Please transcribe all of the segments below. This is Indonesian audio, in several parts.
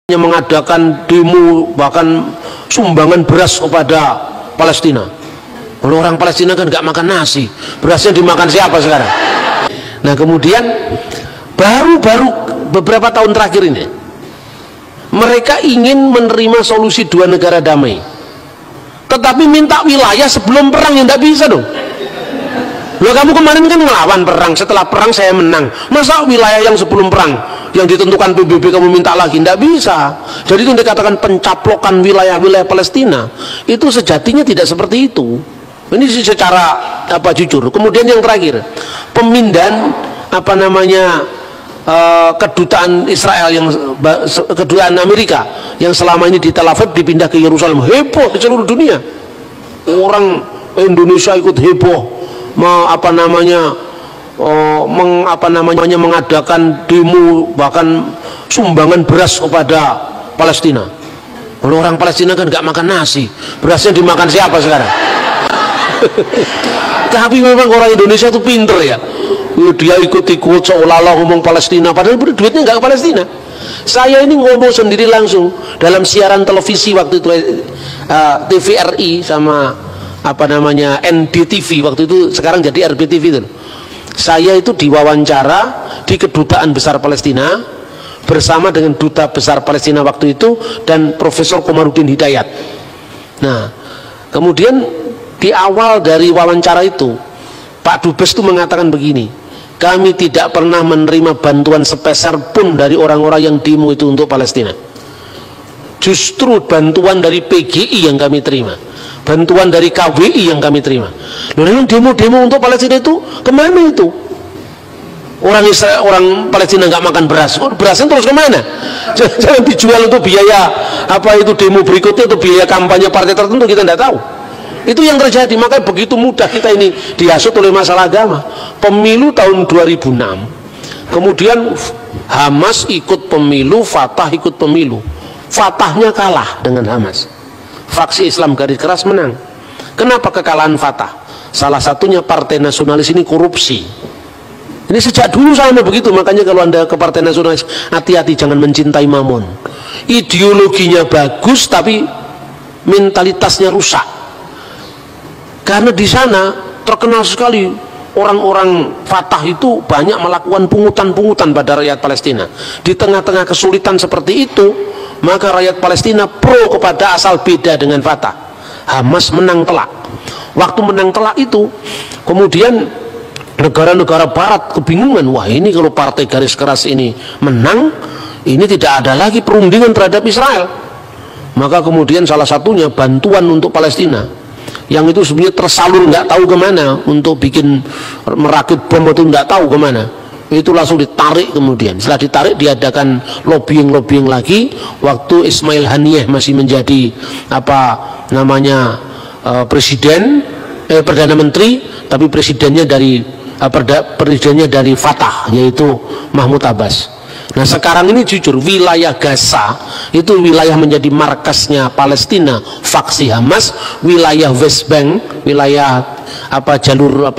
mengadakan demo bahkan sumbangan beras kepada Palestina. Kalau orang Palestina kan nggak makan nasi, berasnya dimakan siapa sekarang? Nah kemudian baru-baru beberapa tahun terakhir ini mereka ingin menerima solusi dua negara damai, tetapi minta wilayah sebelum perang, yang nggak bisa dong. Loh, kamu kemarin kan ngelawan perang, setelah perang saya menang, masa wilayah yang sebelum perang yang ditentukan PBB kamu minta lagi? Nggak bisa. Jadi itu dikatakan pencaplokan wilayah-wilayah Palestina itu sejatinya tidak seperti itu. Ini secara jujur. Kemudian yang terakhir, pemindahan kedutaan Israel, yang kedutaan Amerika yang selama ini di Tel Aviv dipindah ke Yerusalem. Heboh di seluruh dunia, orang Indonesia ikut heboh mengadakan demo bahkan sumbangan beras kepada Palestina. Kalau orang Palestina kan nggak makan nasi, berasnya dimakan siapa sekarang? Tapi memang orang Indonesia itu pinter ya, dia ikut-ikut seolah-olah ngomong Palestina padahal duitnya nggak ke Palestina. Saya ini ngomong sendiri langsung dalam siaran televisi waktu itu, TVRI sama NDTV waktu itu, sekarang jadi RBTV itu. Saya itu diwawancara di kedutaan besar Palestina bersama dengan duta besar Palestina waktu itu dan Profesor Komarudin Hidayat. Nah kemudian di awal dari wawancara itu Pak Dubes itu mengatakan begini, kami tidak pernah menerima bantuan sepeser pun dari orang-orang yang demo itu untuk Palestina. Justru bantuan dari PGI yang kami terima, bantuan dari KWI yang kami terima. Loh, memang demo-demo untuk Palestina itu kemana itu? Orang Palestina nggak makan beras, berasnya terus kemana? Jangan dijual untuk biaya demo berikutnya, atau biaya kampanye partai tertentu, kita nggak tahu. Itu yang terjadi. Makanya begitu mudah kita ini dihasut oleh masalah agama. Pemilu tahun 2006, kemudian Hamas ikut pemilu, Fatah ikut pemilu. Fatahnya kalah dengan Hamas, fraksi Islam garis keras menang. Kenapa kekalahan Fatah? Salah satunya partai nasionalis ini korupsi. Ini sejak dulu sama begitu. Makanya kalau Anda ke partai nasionalis, hati-hati, jangan mencintai mamon. Ideologinya bagus tapi mentalitasnya rusak. Karena di sana terkenal sekali orang-orang Fatah itu banyak melakukan pungutan-pungutan pada rakyat Palestina. Di tengah-tengah kesulitan seperti itu, maka rakyat Palestina pro kepada asal beda dengan Fatah. Hamas menang telak. Waktu menang telak itu, kemudian negara-negara barat kebingungan. Wah, ini kalau partai garis keras ini menang, ini tidak ada lagi perundingan terhadap Israel. Maka kemudian salah satunya bantuan untuk Palestina, yang itu sebenarnya tersalur nggak tahu kemana, untuk bikin merakit bom itu nggak tahu kemana, itu langsung ditarik. Kemudian setelah ditarik diadakan lobbying lagi waktu Ismail Haniyeh masih menjadi presiden, perdana menteri, tapi presidennya dari Fatah, yaitu Mahmud Abbas. Nah sekarang ini jujur, wilayah Gaza itu wilayah menjadi markasnya Palestina, faksi Hamas. Wilayah West Bank, wilayah jalur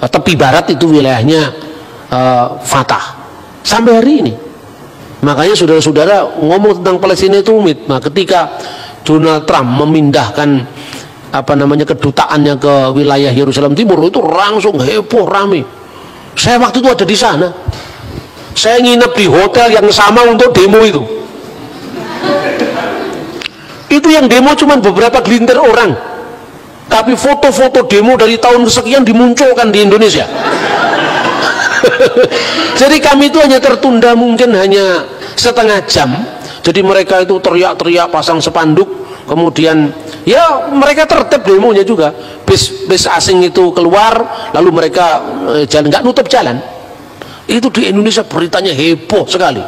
tepi barat itu wilayahnya Fatah sampai hari ini. Makanya saudara-saudara ngomong tentang Palestina itu rumit. Nah ketika Donald Trump memindahkan kedutaannya ke wilayah Yerusalem Timur, itu langsung heboh rame. Saya waktu itu ada di sana. Saya nginep di hotel yang sama untuk demo itu. Itu yang demo cuma beberapa gelintir orang, tapi foto-foto demo dari tahun kesekian dimunculkan di Indonesia. Jadi kami itu hanya tertunda mungkin hanya setengah jam. Jadi mereka itu teriak-teriak, pasang spanduk, kemudian ya mereka tertib demonya juga. Bis asing itu keluar, lalu mereka jalan, nggak nutup jalan. Itu di Indonesia beritanya heboh sekali.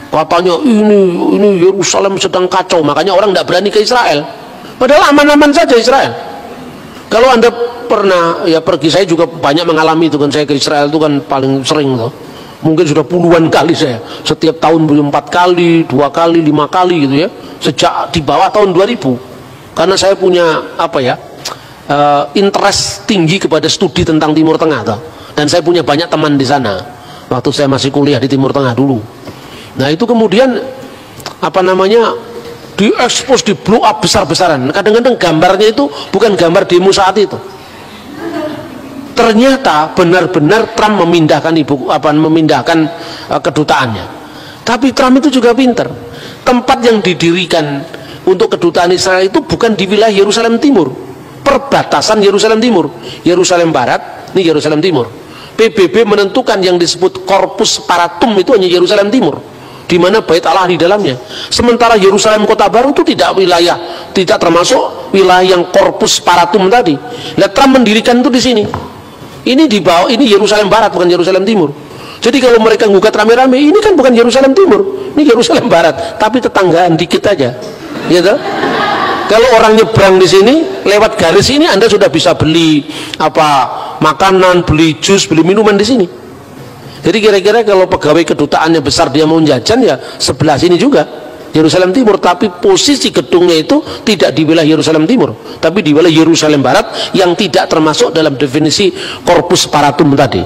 Katanya ini Yerusalem sedang kacau, makanya orang tidak berani ke Israel. Padahal aman-aman saja Israel. Kalau Anda pernah pergi, saya juga banyak mengalami itu kan. Saya ke Israel itu kan paling sering tuh. Mungkin sudah puluhan kali saya. Setiap tahun 4 kali, 2 kali, 5 kali gitu ya. Sejak di bawah tahun 2000. Karena saya punya interest tinggi kepada studi tentang Timur Tengah tuh. Dan saya punya banyak teman di sana waktu saya masih kuliah di Timur Tengah dulu. Nah itu kemudian apa namanya, diekspos, di blow up besar-besaran. Kadang-kadang gambarnya itu bukan gambar demo saat itu. Ternyata benar-benar Trump memindahkan kedutaannya. Tapi Trump itu juga pinter. Tempat yang didirikan untuk kedutaan Israel itu bukan di wilayah Yerusalem Timur, perbatasan Yerusalem Timur, Yerusalem Barat, ini Yerusalem Timur. PBB menentukan yang disebut Corpus Paratum itu hanya Yerusalem Timur, di mana Bait Allah di dalamnya. Sementara Yerusalem Kota Baru itu tidak termasuk wilayah yang Corpus Paratum tadi. Nah, Trump mendirikan itu di sini. Ini di bawah, ini Yerusalem Barat, bukan Yerusalem Timur. Jadi kalau mereka ngugat rame-rame, ini kan bukan Yerusalem Timur, ini Yerusalem Barat, tapi tetanggaan dikit aja, gitu. Kalau orang nyebrang di sini, lewat garis ini Anda sudah bisa beli makanan, beli jus, beli minuman di sini. Jadi kira-kira kalau pegawai kedutaannya besar, dia mau jajan, ya sebelah sini juga Yerusalem Timur, tapi posisi gedungnya itu tidak di wilayah Yerusalem Timur, tapi di wilayah Yerusalem Barat yang tidak termasuk dalam definisi Corpus Paratum tadi.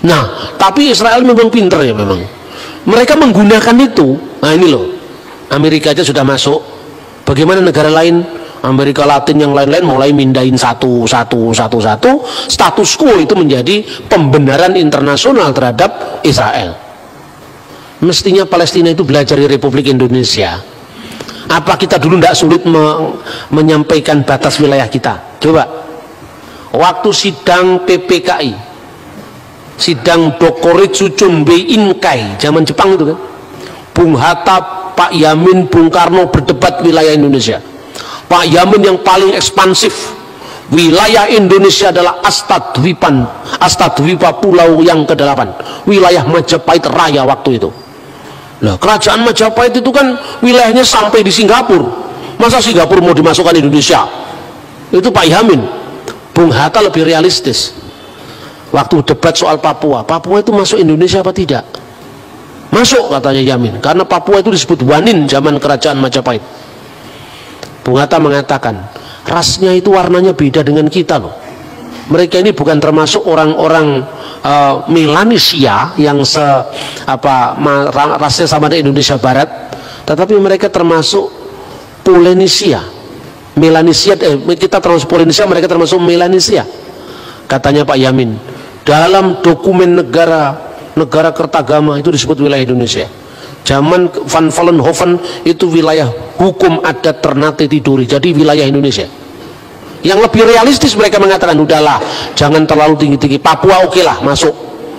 Nah, tapi Israel memang pinter ya, memang mereka menggunakan itu. Nah ini loh, Amerika aja sudah masuk, bagaimana negara lain, Amerika Latin yang lain-lain mulai mindahin satu, status quo itu menjadi pembenaran internasional terhadap Israel. Mestinya Palestina itu belajar dari Republik Indonesia. Apa kita dulu tidak sulit menyampaikan batas wilayah kita? Coba, waktu sidang PPKI, sidang Dokoritsu Chunbei Inkai zaman Jepang itu kan, Bung Hatta, Pak Yamin, Bung Karno berdebat wilayah Indonesia. Pak Yamin yang paling ekspansif, wilayah Indonesia adalah Astadwipa Pulau yang ke-8, wilayah Majapahit Raya waktu itu. Nah, kerajaan Majapahit itu kan wilayahnya sampai di Singapura. Masa Singapura mau dimasukkan Indonesia? Itu Pak Yamin. Bung Hatta lebih realistis. Waktu debat soal Papua itu masuk Indonesia apa tidak? Masuk, katanya Yamin, karena Papua itu disebut Wanin zaman kerajaan Majapahit. Bung Hatta mengatakan, rasnya itu warnanya beda dengan kita loh. Mereka ini bukan termasuk orang-orang Melanesia yang rasnya sama dengan Indonesia Barat, tetapi mereka termasuk Polynesia. Kita termasuk Polynesia, mereka termasuk Melanesia, katanya Pak Yamin. Dalam dokumen negara Kertagama itu disebut wilayah Indonesia. Zaman Van Vollenhoven itu wilayah hukum adat Ternate Tidore, jadi wilayah Indonesia. Yang lebih realistis mereka mengatakan, udahlah jangan terlalu tinggi-tinggi, Papua oke lah masuk,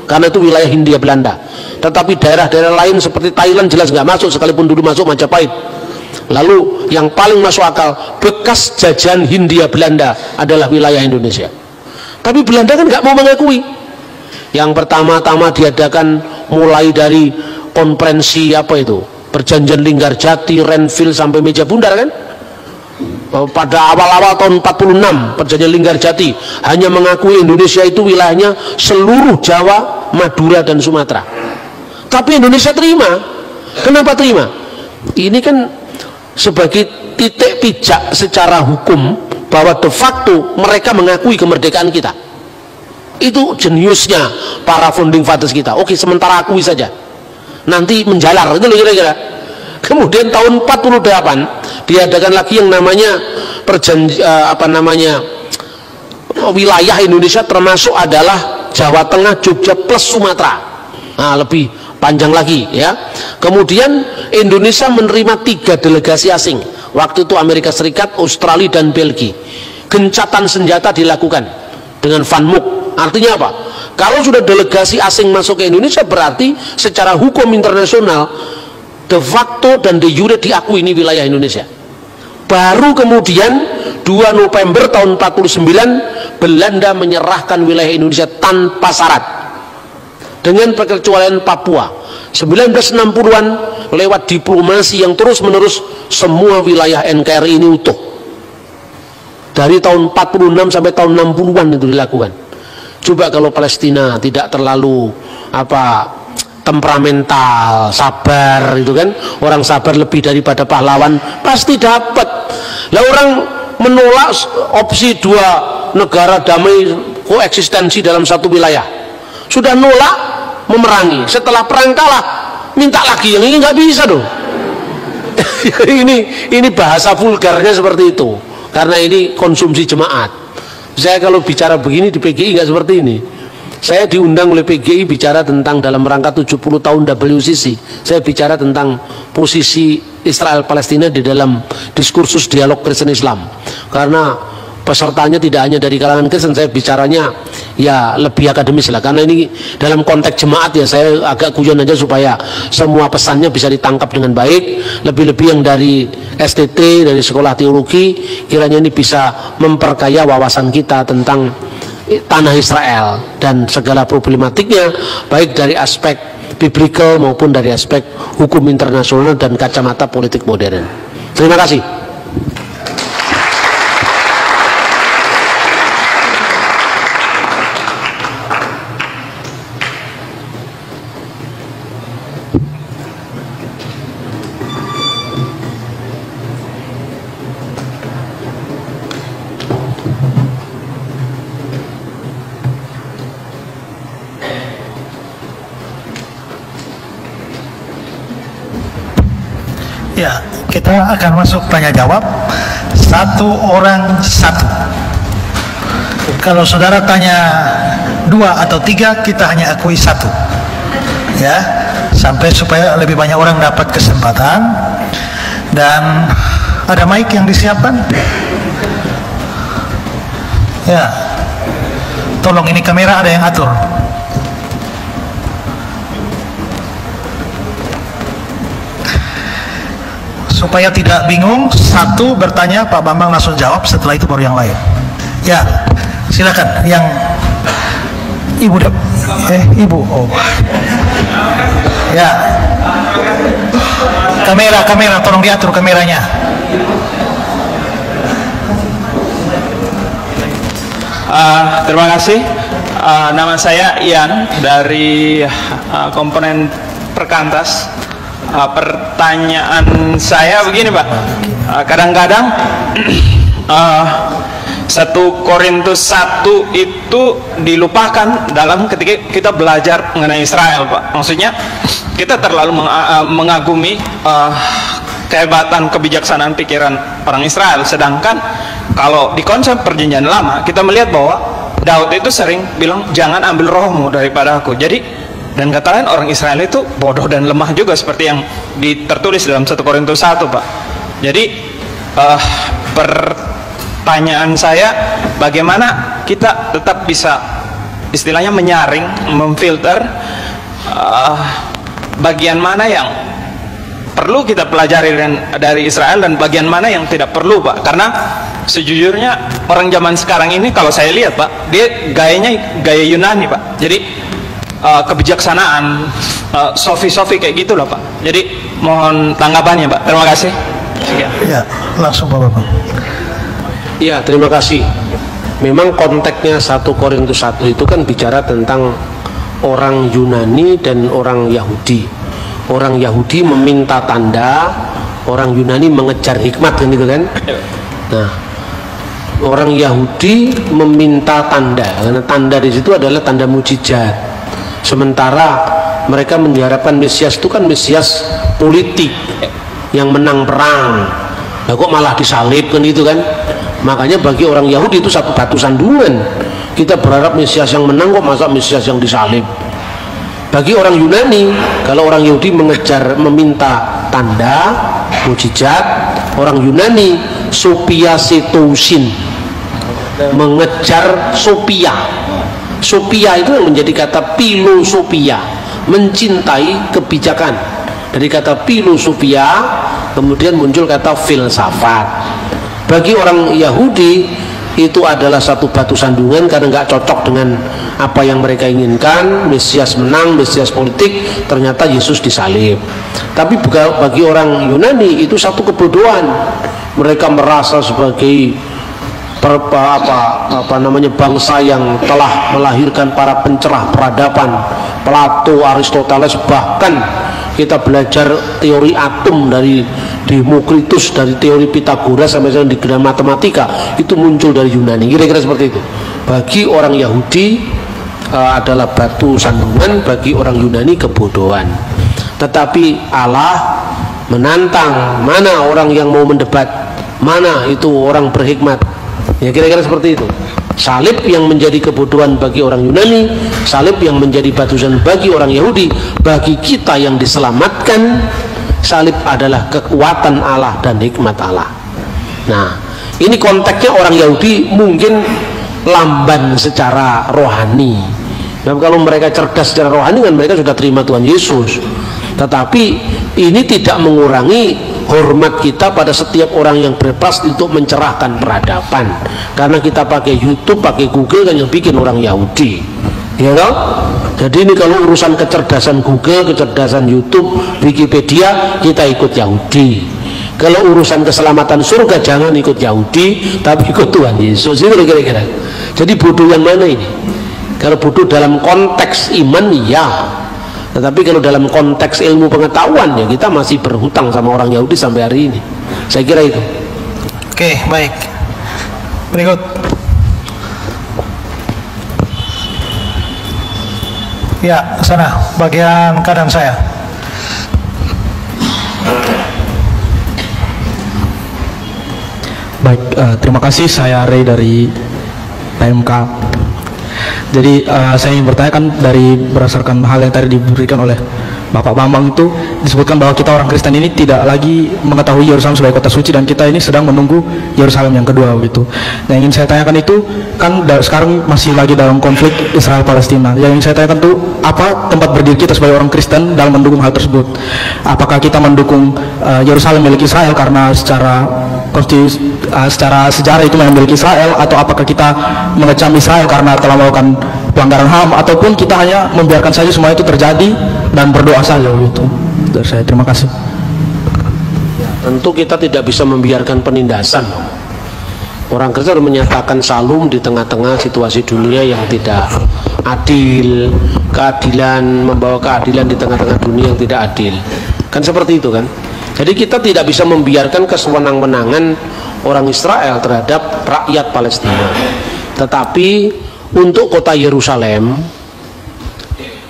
karena itu wilayah Hindia Belanda. Tetapi daerah-daerah lain seperti Thailand jelas nggak masuk, sekalipun dulu masuk Majapahit. Lalu yang paling masuk akal, bekas jajahan Hindia Belanda adalah wilayah Indonesia. Tapi Belanda kan nggak mau mengakui. Yang pertama-tama diadakan mulai dari konferensi perjanjian Linggarjati, Renville sampai Meja Bundar kan. Pada awal-awal tahun 46 perjanjian Linggarjati hanya mengakui Indonesia itu wilayahnya seluruh Jawa, Madura dan Sumatera. Tapi Indonesia terima. Kenapa terima? Ini kan sebagai titik pijak secara hukum bahwa de facto mereka mengakui kemerdekaan kita. Itu jeniusnya para founding fathers kita. Oke, sementara akui saja, nanti menjalar, itu loh kira-kira. Kemudian tahun 48 diadakan lagi yang namanya wilayah Indonesia, termasuk adalah Jawa Tengah, Jogja plus Sumatera. Nah, lebih panjang lagi ya. Kemudian Indonesia menerima 3 delegasi asing. Waktu itu Amerika Serikat, Australia dan Belgia. Gencatan senjata dilakukan dengan Van Mook. Artinya apa? Kalau sudah delegasi asing masuk ke Indonesia, berarti secara hukum internasional de facto dan de jure diakui ini wilayah Indonesia. Baru kemudian 2 November tahun 49 Belanda menyerahkan wilayah Indonesia tanpa syarat, dengan perkecualian Papua. 1960-an lewat diplomasi yang terus-menerus semua wilayah NKRI ini utuh. Dari tahun 46 sampai tahun 60-an itu dilakukan. Coba kalau Palestina tidak terlalu temperamental, sabar itu kan, orang sabar lebih daripada pahlawan, pasti dapat. Lah orang menolak opsi 2 negara damai koeksistensi dalam satu wilayah, sudah nolak memerangi, setelah perang kalah minta lagi, yang ini nggak bisa dong. ini bahasa vulgarnya seperti itu, karena ini konsumsi jemaat. Saya kalau bicara begini di PGI nggak seperti ini. Saya diundang oleh PGI bicara tentang dalam rangka 70 tahun WCC. Saya bicara tentang posisi Israel Palestina di dalam diskursus dialog Kristen Islam. Karena pesertanya tidak hanya dari kalangan Kristen, saya bicaranya ya lebih akademis lah. Karena ini dalam konteks jemaat ya saya agak guyon aja supaya semua pesannya bisa ditangkap dengan baik. Lebih-lebih yang dari STT, dari sekolah teologi, kiranya ini bisa memperkaya wawasan kita tentang tanah Israel dan segala problematiknya, baik dari aspek biblical maupun dari aspek hukum internasional dan kacamata politik modern. Terima kasih. Ya, kita akan masuk tanya jawab. Satu orang satu. Kalau saudara tanya 2 atau 3, kita hanya akui 1. Ya, sampai supaya lebih banyak orang dapat kesempatan. Dan ada mic yang disiapkan. Ya, tolong ini kamera ada yang atur. Supaya tidak bingung, 1 bertanya, Pak Bambang langsung jawab, setelah itu baru yang lain. Ya, silakan yang ibu ibu. Oh. Ya. Kamera tolong diatur kameranya. Terima kasih. Nama saya Ian dari komponen Perkantas. Pertanyaan saya begini, Pak. Kadang-kadang 1 Korintus 1 itu dilupakan dalam ketika kita belajar mengenai Israel, Pak. Maksudnya kita terlalu mengagumi kehebatan kebijaksanaan pikiran orang Israel, sedangkan kalau di konsep perjanjian lama kita melihat bahwa Daud itu sering bilang jangan ambil rohmu daripada aku. Jadi dan kata lain orang Israel itu bodoh dan lemah juga seperti yang tertulis dalam 1 Korintus 1, Pak. Jadi pertanyaan saya, bagaimana kita tetap bisa istilahnya menyaring, memfilter bagian mana yang perlu kita pelajari dari Israel dan bagian mana yang tidak perlu, Pak. Karena sejujurnya orang zaman sekarang ini kalau saya lihat, Pak, dia gayanya gaya Yunani, Pak. Jadi kebijaksanaan, sofi-sofi kayak gitulah, Pak. Jadi mohon tanggapannya, Pak. Terima kasih. Ya, langsung Pak Bambang. Ya, terima kasih. Memang konteksnya 1 Korintus 1 itu kan bicara tentang orang Yunani dan orang Yahudi. Orang Yahudi meminta tanda, orang Yunani mengejar hikmat, kan gitu kan? Nah, orang Yahudi meminta tanda, karena tanda di situ adalah tanda mujizat. Sementara mereka mengharapkan Mesias itu kan Mesias politik yang menang perang. Nah, kok malah disalib kan itu kan? Makanya bagi orang Yahudi itu satu batu sandungan. Kita berharap Mesias yang menang, kok masa Mesias yang disalib? Bagi orang Yunani, kalau orang Yahudi meminta tanda, mujizat, orang Yunani Sophia Setousin, mengejar Sophia. Sophia itu yang menjadi kata filosofia, mencintai kebijakan. Dari kata filosofia kemudian muncul kata filsafat. Bagi orang Yahudi itu adalah satu batu sandungan karena nggak cocok dengan apa yang mereka inginkan. Mesias menang, Mesias politik, ternyata Yesus disalib. Tapi bagi orang Yunani itu satu kebodohan. Mereka merasa sebagai bangsa yang telah melahirkan para pencerah peradaban, Plato, Aristoteles, bahkan kita belajar teori atom dari Demokritus, dari teori Pitagoras sampai di geran matematika itu muncul dari Yunani. Kira-kira seperti itu. Bagi orang Yahudi adalah batu sandungan, bagi orang Yunani kebodohan. Tetapi Allah menantang mana orang yang mau mendebat, mana itu orang berhikmat. Ya kira-kira seperti itu. Salib yang menjadi kebodohan bagi orang Yunani, salib yang menjadi batusan bagi orang Yahudi. Bagi kita yang diselamatkan, salib adalah kekuatan Allah dan hikmat Allah. Nah, ini konteksnya orang Yahudi mungkin lamban secara rohani. Dan kalau mereka cerdas secara rohani kan mereka sudah terima Tuhan Yesus. Tetapi ini tidak mengurangi hormat kita pada setiap orang yang berpas untuk mencerahkan peradaban. Karena kita pakai YouTube, pakai Google kan yang bikin orang Yahudi. Ya kan? Jadi ini kalau urusan kecerdasan Google, kecerdasan YouTube, Wikipedia, kita ikut Yahudi. Kalau urusan keselamatan surga jangan ikut Yahudi, tapi ikut Tuhan Yesus. Itu kira-kira. Jadi bodoh yang mana ini? Kalau bodoh dalam konteks iman, ya. Tetapi kalau dalam konteks ilmu pengetahuan, ya kita masih berhutang sama orang Yahudi sampai hari ini. Saya kira itu. Oke, baik. Berikut. Ya, sana, bagian kanan saya. Baik, terima kasih. Saya Ray dari PMK. Jadi saya ingin bertanya, kan dari berdasarkan hal yang tadi diberikan oleh Bapak Bambang itu disebutkan bahwa kita orang Kristen ini tidak lagi mengetahui Yerusalem sebagai kota suci dan kita ini sedang menunggu Yerusalem yang kedua begitu. Yang ingin saya tanyakan itu kan sekarang masih lagi dalam konflik Israel Palestina. Yang ingin saya tanyakan itu apa tempat berdiri kita sebagai orang Kristen dalam mendukung hal tersebut? Apakah kita mendukung Yerusalem milik Israel karena secara sejarah itu memang milik Israel, atau apakah kita mengecam Israel karena telah melakukan pelanggaran HAM, ataupun kita hanya membiarkan saja semua itu terjadi dan berdoa saja gitu. Dari saya, terima kasih. Tentu kita tidak bisa membiarkan penindasan. Orang Kristen menyatakan salum di tengah-tengah situasi dunia yang tidak adil, keadilan, membawa keadilan di tengah-tengah dunia yang tidak adil. Kan seperti itu kan? Jadi kita tidak bisa membiarkan kesewenang-wenangan orang Israel terhadap rakyat Palestina. Tetapi untuk kota Yerusalem,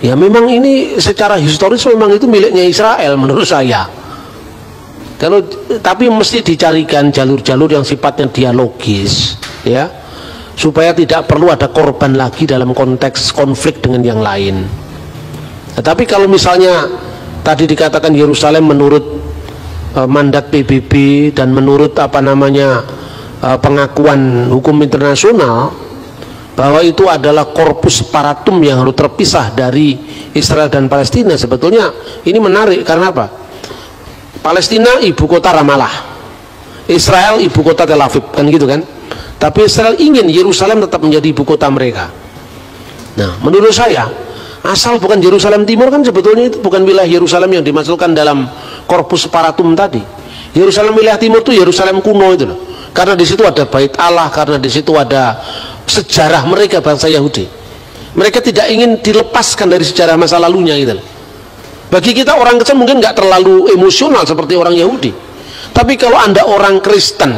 ya memang ini secara historis memang itu miliknya Israel menurut saya. Tapi mesti dicarikan jalur-jalur yang sifatnya dialogis, ya, supaya tidak perlu ada korban lagi dalam konteks konflik dengan yang lain. Tetapi kalau misalnya tadi dikatakan Yerusalem menurut mandat PBB dan menurut pengakuan hukum internasional bahwa itu adalah korpus separatum yang harus terpisah dari Israel dan Palestina, sebetulnya ini menarik. Karena apa? Palestina ibu kota Ramallah, Israel ibu kota Tel Aviv, kan gitu kan? Tapi Israel ingin Yerusalem tetap menjadi ibu kota mereka. Nah, menurut saya asal bukan Yerusalem Timur, kan sebetulnya itu bukan wilayah Yerusalem yang dimasukkan dalam korpus separatum tadi. Yerusalem wilayah Timur itu Yerusalem kuno itu loh. Karena di situ ada Bait Allah, karena di situ ada sejarah mereka, bangsa Yahudi. Mereka tidak ingin dilepaskan dari sejarah masa lalunya gitu loh. Bagi kita orang Kristen mungkin nggak terlalu emosional seperti orang Yahudi. Tapi kalau Anda orang Kristen,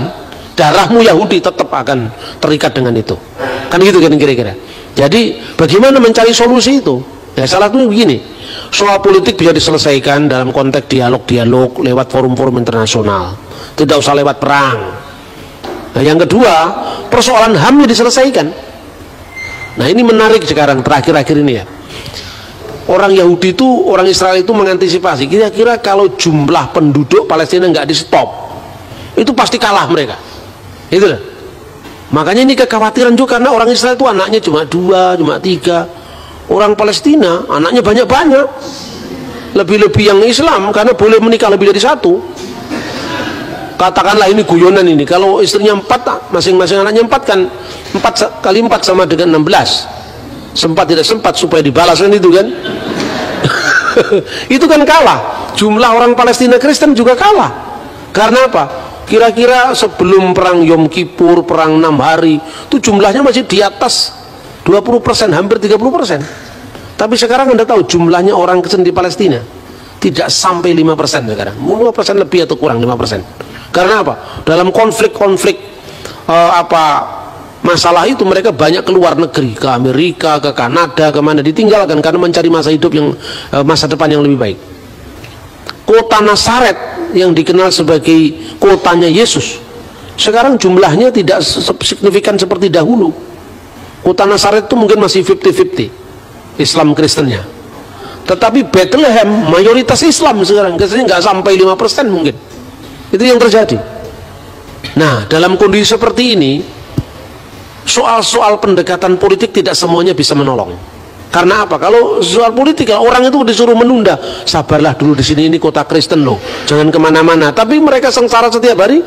darahmu Yahudi tetap akan terikat dengan itu. Kan gitu kan kira-kira. Jadi bagaimana mencari solusi itu? Ya salah satunya begini, soal politik bisa diselesaikan dalam konteks dialog-dialog lewat forum-forum internasional, tidak usah lewat perang. Nah yang kedua, persoalan HAM-nya diselesaikan. Nah ini menarik sekarang terakhir-akhir ini ya. Orang Yahudi itu, orang Israel itu mengantisipasi kira-kira kalau jumlah penduduk Palestina nggak di stop, itu pasti kalah mereka. Itu loh. Makanya ini kekhawatiran juga, karena orang Israel itu anaknya cuma 2, cuma 3. Orang Palestina anaknya banyak-banyak, lebih-lebih yang Islam karena boleh menikah lebih dari 1. Katakanlah ini guyonan ini, kalau istrinya 4, masing-masing anaknya 4 kan 4 kali 4 sama dengan 16. Sempat tidak sempat supaya dibalas kan itu kan. Itu kan kalah. Jumlah orang Palestina Kristen juga kalah. Karena apa? Kira-kira sebelum perang Yom Kippur, perang 6 hari, itu jumlahnya masih di atas 20%, hampir 30%. Tapi sekarang Anda tahu jumlahnya orang Kristen di Palestina tidak sampai 5% sekarang. 5% lebih atau kurang 5%. Karena apa? Dalam konflik-konflik masalah itu mereka banyak keluar negeri, ke Amerika, ke Kanada, kemana, ditinggalkan karena mencari masa hidup yang masa depan yang lebih baik. Kota Nazaret yang dikenal sebagai kotanya Yesus, sekarang jumlahnya tidak signifikan seperti dahulu. Kota Nazaret itu mungkin masih 50-50 Islam Kristennya, tetapi Bethlehem mayoritas Islam sekarang, Kristennya nggak sampai 5% mungkin. Itu yang terjadi. Nah, dalam kondisi seperti ini, soal-soal pendekatan politik tidak semuanya bisa menolong. Karena apa? Kalau soal politik, orang itu disuruh menunda, sabarlah dulu, di sini ini kota Kristen loh, jangan kemana-mana. Tapi mereka sengsara setiap hari.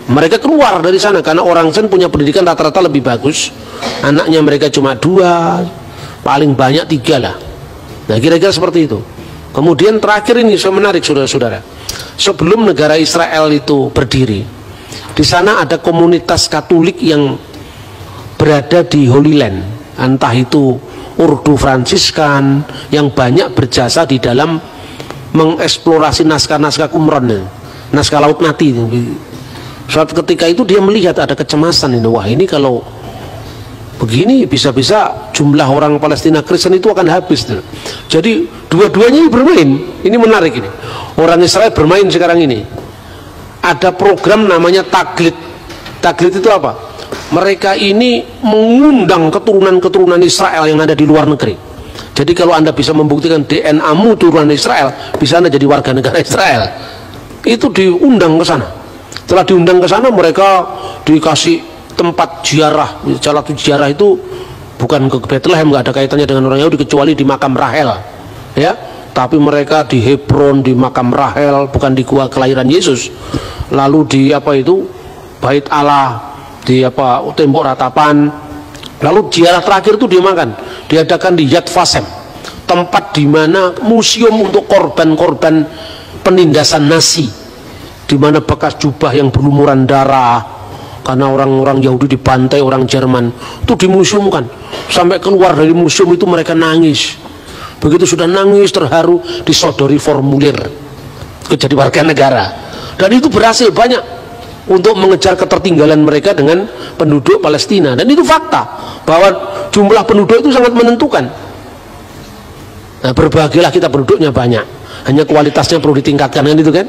Mereka keluar dari sana karena orang Kristen punya pendidikan rata-rata lebih bagus. Anaknya mereka cuma 2, paling banyak 3 lah. Nah, kira-kira seperti itu. Kemudian terakhir ini menarik, saudara-saudara. Sebelum negara Israel itu berdiri, di sana ada komunitas Katolik yang berada di Holy Land, entah itu Urdu Fransiskan, yang banyak berjasa di dalam mengeksplorasi naskah-naskah Qumran, naskah Laut Mati. Suatu ketika itu dia melihat ada kecemasan ini, wah ini kalau begini bisa-bisa jumlah orang Palestina Kristen itu akan habis. Jadi dua-duanya bermain. Ini menarik ini. Orang Israel bermain sekarang ini. Ada program namanya Taglit. Taglit itu apa? Mereka ini mengundang keturunan-keturunan Israel yang ada di luar negeri. Jadi kalau Anda bisa membuktikan DNA-mu turunan Israel, bisa Anda jadi warga negara Israel. Itu diundang ke sana. Setelah diundang ke sana, mereka dikasih tempat ziarah. Salah satu ziarah itu bukan ke Bethlehem, nggak ada kaitannya dengan orang Yahudi kecuali di makam Rahel, ya. Tapi mereka di Hebron, di makam Rahel, bukan di gua kelahiran Yesus. Lalu di Bait Allah, di tembok ratapan. Lalu ziarah terakhir itu diadakan di Yad Vashem, tempat di mana museum untuk korban-korban penindasan Nazi, di mana bekas jubah yang berlumuran darah karena orang-orang Yahudi dibantai orang Jerman, itu dimuseumkan. Sampai keluar dari museum itu mereka nangis. Begitu sudah nangis terharu, disodori formulir jadi warga negara. Dan itu berhasil banyak untuk mengejar ketertinggalan mereka dengan penduduk Palestina. Dan itu fakta bahwa jumlah penduduk itu sangat menentukan. Nah, berbahagialah kita penduduknya banyak, hanya kualitasnya perlu ditingkatkan, kan itu kan.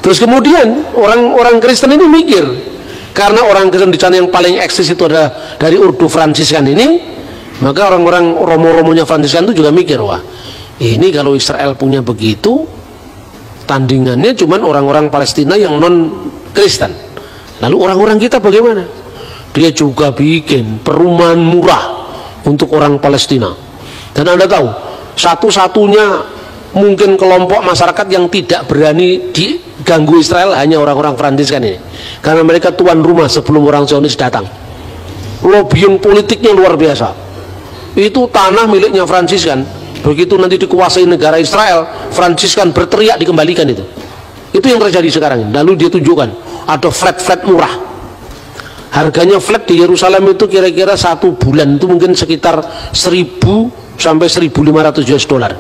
Terus kemudian orang Kristen ini mikir, karena orang Kristen di sana yang paling eksis itu adalah dari Urdu Fransiskan ini, maka orang-orang romo-romonya Fransiskan itu juga mikir, wah ini kalau Israel punya begitu, tandingannya cuman orang-orang Palestina yang non Kristen. Lalu orang-orang kita bagaimana? Dia juga bikin perumahan murah untuk orang Palestina. Dan Anda tahu, satu-satunya mungkin kelompok masyarakat yang tidak berani diganggu Israel hanya orang-orang Fransiskan ini, karena mereka tuan rumah sebelum orang Zionis datang. Lobbying politiknya luar biasa. Itu tanah miliknya Fransiskan, begitu nanti dikuasai negara Israel, Fransiskan berteriak dikembalikan. Itu yang terjadi sekarang. Lalu dia tunjukkan ada flat murah. Harganya flat di Yerusalem itu kira-kira 1 bulan itu mungkin sekitar 1.000 sampai 1.500 US dollar.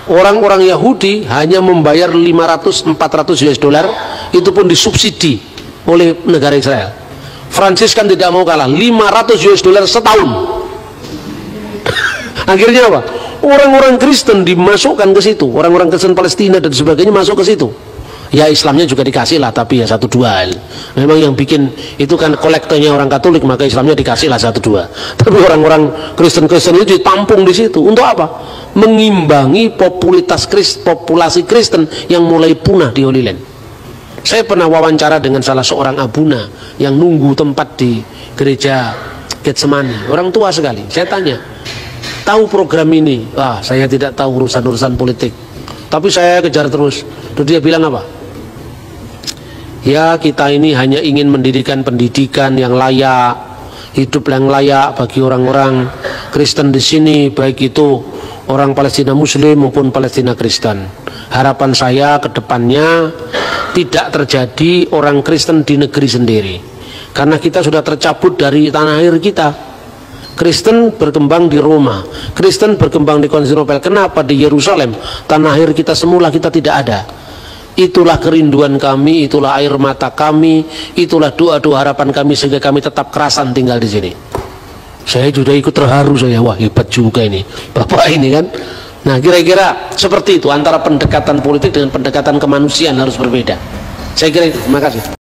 Orang-orang Yahudi hanya membayar 500-400 US dollar, itu pun disubsidi oleh negara Israel. Fransiskan tidak mau kalah, 500 US dollar setahun. Akhirnya apa? Orang-orang Kristen dimasukkan ke situ, orang-orang Kristen Palestina dan sebagainya masuk ke situ. Ya Islamnya juga dikasih lah, tapi ya 1-2. Memang yang bikin itu kan kolektornya orang Katolik, maka Islamnya dikasih lah 1-2. Tapi orang-orang Kristen itu ditampung di situ. Untuk apa? Mengimbangi populasi Kristen yang mulai punah di Holy Land. Saya pernah wawancara dengan salah seorang abuna yang nunggu tempat di gereja Getsemani, orang tua sekali. Saya tanya, tahu program ini? Wah, saya tidak tahu urusan-urusan politik, tapi saya kejar terus. Terus dia bilang apa? Ya, kita ini hanya ingin mendirikan pendidikan yang layak, hidup yang layak bagi orang-orang Kristen di sini, baik itu orang Palestina Muslim maupun Palestina Kristen. Harapan saya ke depannya tidak terjadi orang Kristen di negeri sendiri, karena kita sudah tercabut dari tanah air kita. Kristen berkembang di Roma, Kristen berkembang di Konstantinopel. Kenapa di Yerusalem, tanah air kita semula, kita tidak ada? Itulah kerinduan kami, itulah air mata kami, itulah doa-doa harapan kami, sehingga kami tetap kerasan tinggal di sini. Saya juga ikut terharu, saya, wah hebat juga ini Bapak ini kan. Nah, kira-kira seperti itu, antara pendekatan politik dengan pendekatan kemanusiaan harus berbeda. Saya kira itu. Terima kasih.